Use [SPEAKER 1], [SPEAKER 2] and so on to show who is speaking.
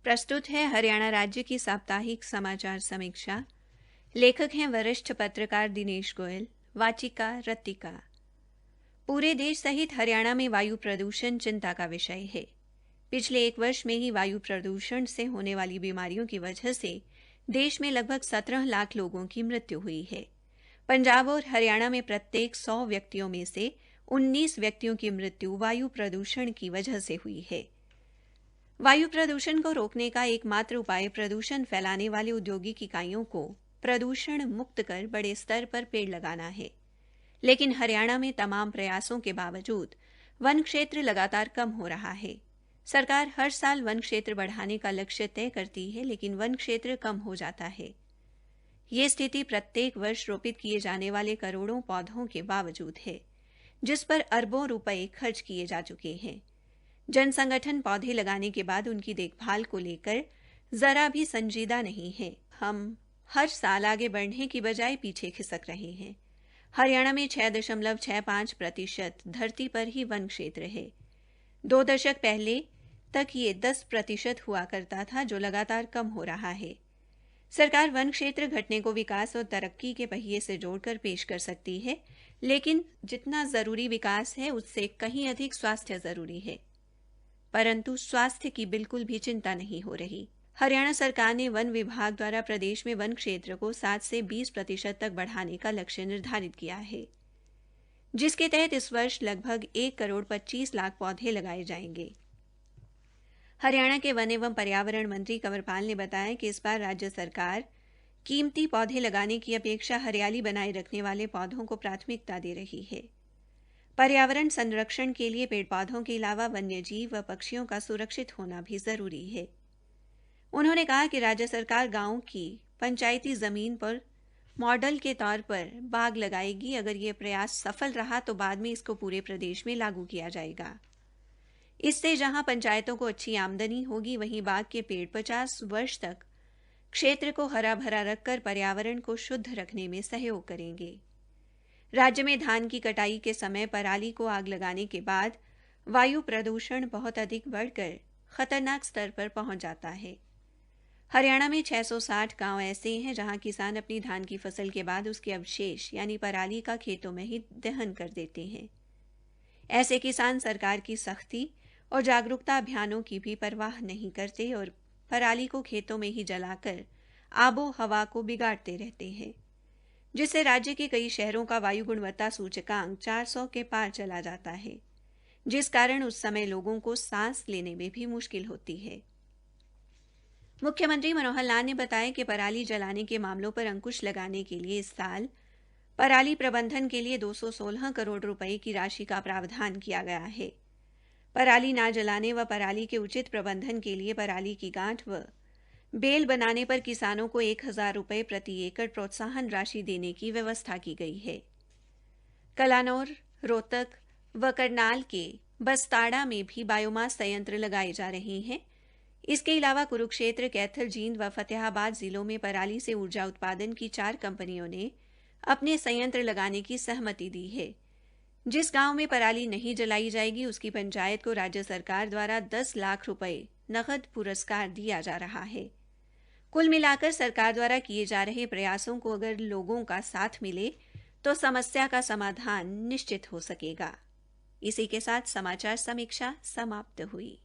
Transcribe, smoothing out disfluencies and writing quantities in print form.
[SPEAKER 1] प्रस्तुत है हरियाणा राज्य की साप्ताहिक समाचार समीक्षा। लेखक हैं वरिष्ठ पत्रकार दिनेश गोयल। वाचिका रत्तिका। पूरे देश सहित हरियाणा में वायु प्रदूषण चिंता का विषय है। पिछले 1 वर्ष में ही वायु प्रदूषण से होने वाली बीमारियों की वजह से देश में लगभग 17 लाख लोगों की मृत्यु हुई है। पंजाब और हरियाणा में प्रत्येक 100 व्यक्तियों में से 19 व्यक्तियों की मृत्यु वायु प्रदूषण की वजह से हुई है। वायु प्रदूषण को रोकने का एकमात्र उपाय प्रदूषण फैलाने वाले औद्योगिक इकाइयों को प्रदूषण मुक्त कर बड़े स्तर पर पेड़ लगाना है। लेकिन हरियाणा में तमाम प्रयासों के बावजूद वन क्षेत्र लगातार कम हो रहा है। सरकार हर साल वन क्षेत्र बढ़ाने का लक्ष्य तय करती है, लेकिन वन क्षेत्र कम हो जाता है। ये स्थिति प्रत्येक वर्ष रोपित किए जाने वाले करोड़ों पौधों के बावजूद है, जिस पर अरबों रुपए खर्च किए जा चुके हैं। जन संगठन पौधे लगाने के बाद उनकी देखभाल को लेकर जरा भी संजीदा नहीं है। हम हर साल आगे बढ़ने की बजाय पीछे खिसक रहे हैं। हरियाणा में 6.65% धरती पर ही वन क्षेत्र है। 2 दशक पहले तक ये 10% हुआ करता था, जो लगातार कम हो रहा है। सरकार वन क्षेत्र घटने को विकास और तरक्की के पहिए से जोड़कर पेश कर सकती है, लेकिन जितना जरूरी विकास है उससे कहीं अधिक स्वास्थ्य जरूरी है। परंतु स्वास्थ्य की बिल्कुल भी चिंता नहीं हो रही। हरियाणा सरकार ने वन विभाग द्वारा प्रदेश में वन क्षेत्र को 7 से 20% तक बढ़ाने का लक्ष्य निर्धारित किया है, जिसके तहत इस वर्ष लगभग 1 करोड़ 25 लाख पौधे लगाए जाएंगे। हरियाणा के वन एवं पर्यावरण मंत्री कंवरपाल ने बताया कि इस बार राज्य सरकार कीमती पौधे लगाने की अपेक्षा हरियाली बनाए रखने वाले पौधों को प्राथमिकता दे रही है। पर्यावरण संरक्षण के लिए पेड़ पौधों के अलावा वन्य जीव व पक्षियों का सुरक्षित होना भी जरूरी है। उन्होंने कहा कि राज्य सरकार गांवों की पंचायती जमीन पर मॉडल के तौर पर बाग लगाएगी। अगर ये प्रयास सफल रहा तो बाद में इसको पूरे प्रदेश में लागू किया जाएगा। इससे जहां पंचायतों को अच्छी आमदनी होगी, वहीं बाग के पेड़ 50 वर्ष तक क्षेत्र को हरा भरा रखकर पर्यावरण को शुद्ध रखने में सहयोग करेंगे। राज्य में धान की कटाई के समय पराली को आग लगाने के बाद वायु प्रदूषण बहुत अधिक बढ़कर खतरनाक स्तर पर पहुंच जाता है। हरियाणा में 660 गांव ऐसे हैं जहां किसान अपनी धान की फसल के बाद उसके अवशेष यानी पराली का खेतों में ही दहन कर देते हैं। ऐसे किसान सरकार की सख्ती और जागरूकता अभियानों की भी परवाह नहीं करते और पराली को खेतों में ही जलाकर आबो हवा को बिगाड़ते रहते हैं, जिससे राज्य के कई शहरों का वायु गुणवत्ता सूचकांक 400 के पार चला जाता है, जिस कारण उस समय लोगों को सांस लेने में भी मुश्किल होती है। मुख्यमंत्री मनोहर लाल ने बताया कि पराली जलाने के मामलों पर अंकुश लगाने के लिए इस साल पराली प्रबंधन के लिए 216 करोड़ रुपए की राशि का प्रावधान किया गया है। पराली न जलाने व पराली के उचित प्रबंधन के लिए पराली की गांठ व बेल बनाने पर किसानों को 1000 रुपये प्रति एकड़ प्रोत्साहन राशि देने की व्यवस्था की गई है। कलानौर, रोहतक व करनाल के बस्ताड़ा में भी बायोमास संयंत्र लगाए जा रहे हैं। इसके अलावा कुरुक्षेत्र, कैथल, जींद व फतेहाबाद जिलों में पराली से ऊर्जा उत्पादन की 4 कंपनियों ने अपने संयंत्र लगाने की सहमति दी है। जिस गांव में पराली नहीं जलाई जाएगी उसकी पंचायत को राज्य सरकार द्वारा 10 लाख रुपए नकद पुरस्कार दिया जा रहा है। कुल मिलाकर सरकार द्वारा किए जा रहे प्रयासों को अगर लोगों का साथ मिले तो समस्या का समाधान निश्चित हो सकेगा। इसी के साथ समाचार समीक्षा समाप्त हुई।